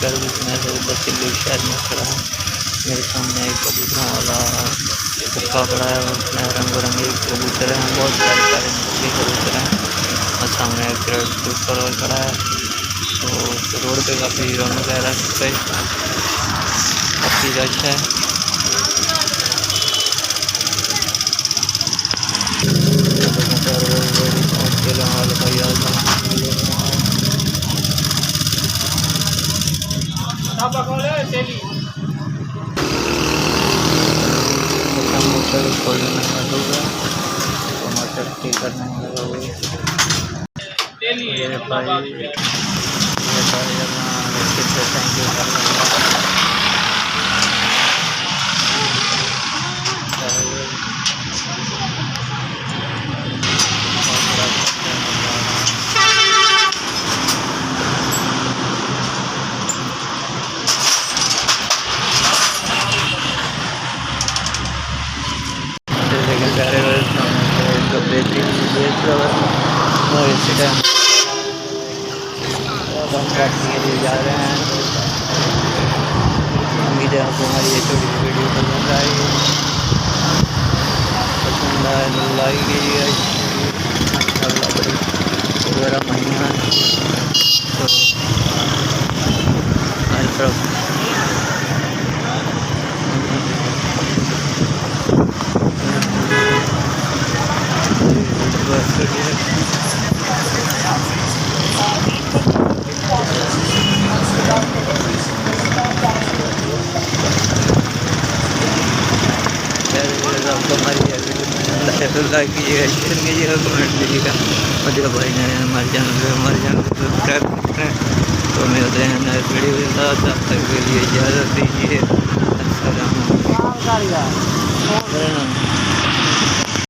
कर मैं तो बस दिल्ली शहर में खड़ा हूँ। मेरे सामने एक कबूतरों वाला कुत्ता पड़ा है, उसमें रंग बिरंगे कबूतर हैं, बहुत सारे सारे नकली कबूतर हैं और सामने एक रेड कलर खड़ा है। तो रोड पे काफ़ी रौनक है, रश पे काफ़ी रश है। मोटर खोलने में लगा हुआ है, तो मोटर ठीक करने में लगा हुआ है। ये भाई थैंक यू कर के लिए जा रहे हैं। उम्मीद है आपको हमारी ये छोटी सी वीडियो पसंद आई, पसंद आए तो लाइक कीजिएगा। अल्लाह बड़ी वगैरह महीना तो हर तरफ आपको हमारी लाइक कीजिएगा, शेयर कीजिएगा, कमेंट कीजिएगा। और जो भाई नए हमारे चैनल को सब्सक्राइब करें। तो मिलते हैं नए वीडियो के साथ, तब तक के लिए इजाज़त दीजिए। अस्सलाम वालेकुम।